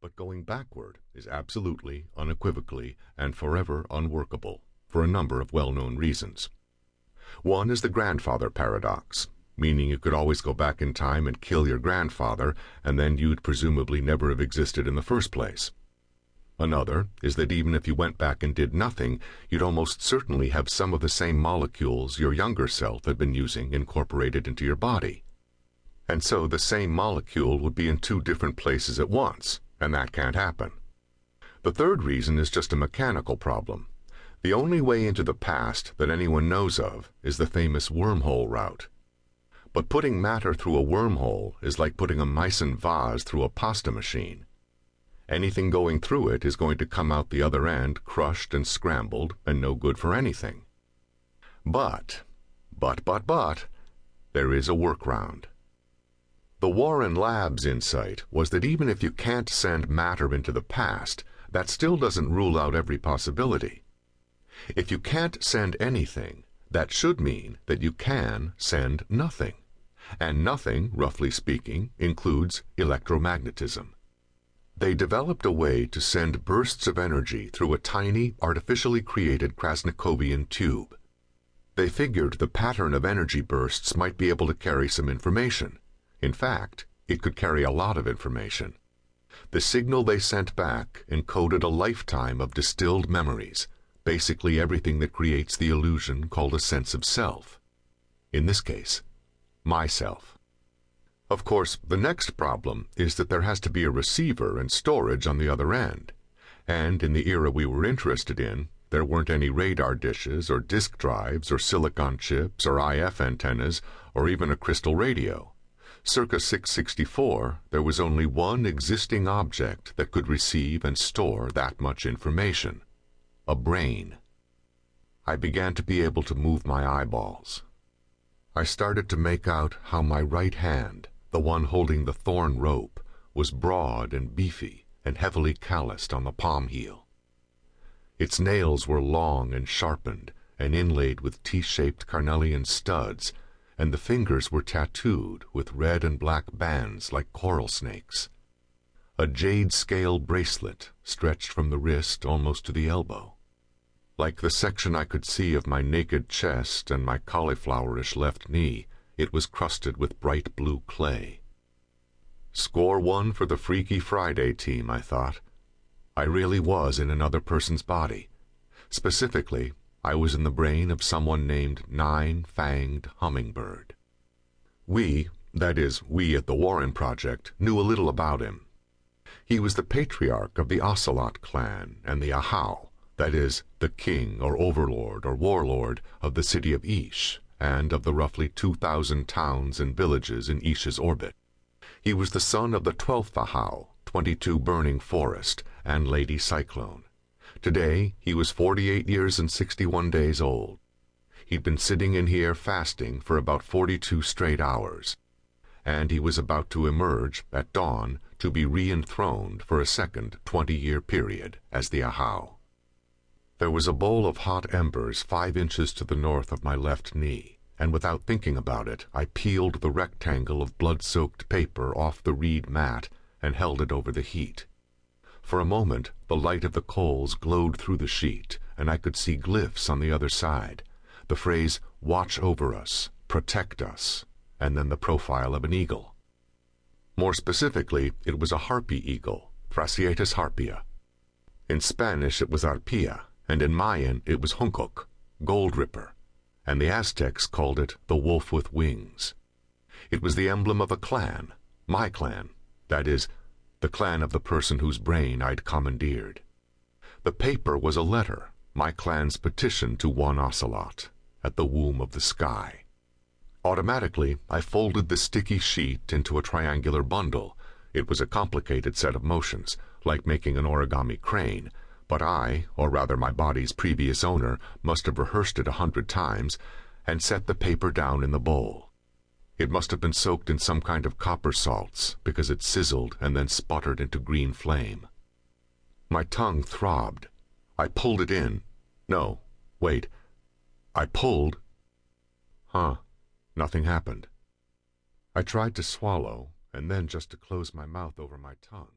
But going backward is absolutely, unequivocally, and forever unworkable, for a number of well-known reasons. One is the grandfather paradox, meaning you could always go back in time and kill your grandfather, and then you'd presumably never have existed in the first place. Another is that even if you went back and did nothing, you'd almost certainly have some of the same molecules your younger self had been using incorporated into your body. And so the same molecule would be in two different places at once, and that can't happen. The third reason is just a mechanical problem. The only way into the past that anyone knows of is the famous wormhole route. But putting matter through a wormhole is like putting a Meissen vase through a pasta machine. Anything going through it is going to come out the other end crushed and scrambled and no good for anything. But, there is a workaround. The Warren Labs insight was that even if you can't send matter into the past, that still doesn't rule out every possibility. If you can't send anything, that should mean that you can send nothing. And nothing, roughly speaking, includes electromagnetism. They developed a way to send bursts of energy through a tiny, artificially created Krasnikovian tube. They figured the pattern of energy bursts might be able to carry some information. In fact, it could carry a lot of information. The signal they sent back encoded a lifetime of distilled memories, basically everything that creates the illusion called a sense of self. In this case, myself. Of course, the next problem is that there has to be a receiver and storage on the other end. And in the era we were interested in, there weren't any radar dishes or disk drives or silicon chips or IF antennas or even a crystal radio. Circa 664, there was only one existing object that could receive and store that much information: a brain. I began to be able to move my eyeballs. I started to make out how my right hand, the one holding the thorn rope, was broad and beefy and heavily calloused on the palm heel. Its nails were long and sharpened and inlaid with T-shaped carnelian studs, and the fingers were tattooed with red and black bands like coral snakes. A jade scale bracelet stretched from the wrist almost to the elbow. Like the section I could see of my naked chest and my cauliflowerish left knee, it was crusted with bright blue clay. Score one for the Freaky Friday team, I thought. I really was in another person's body. Specifically, I was in the brain of someone named Nine-Fanged Hummingbird. We, that is, we at the Warren Project, knew a little about him. He was the patriarch of the Ocelot clan and the Ahau, that is, the king or overlord or warlord of the city of Ish, and of the roughly 2,000 towns and villages in Ish's orbit. He was the son of the 12th Ahau, 22 Burning Forest, and Lady Cyclone. Today, he was 48 years and 61 days old. He'd been sitting in here fasting for about 42 straight hours, and he was about to emerge at dawn to be re-enthroned for a second 20-year period as the Ahau. There was a bowl of hot embers 5 inches to the north of my left knee, and without thinking about it, I peeled the rectangle of blood-soaked paper off the reed mat and held it over the heat. For a moment, the light of the coals glowed through the sheet, and I could see glyphs on the other side, the phrase, "Watch over us, protect us," and then the profile of an eagle. More specifically, it was a harpy eagle, Phrasietis harpia. In Spanish it was arpia, and in Mayan it was hunkok, gold ripper, and the Aztecs called it the wolf with wings. It was the emblem of a clan, my clan, that is, the clan of the person whose brain I'd commandeered. The paper was a letter, my clan's petition to one ocelot, at the womb of the sky. Automatically, I folded the sticky sheet into a triangular bundle. It was a complicated set of motions, like making an origami crane, but I, or rather my body's previous owner, must have rehearsed it 100 times, and set the paper down in the bowl. It must have been soaked in some kind of copper salts, because it sizzled and then sputtered into green flame. My tongue throbbed. I pulled it in. No, wait. I pulled. Nothing happened. I tried to swallow, and then just to close my mouth over my tongue.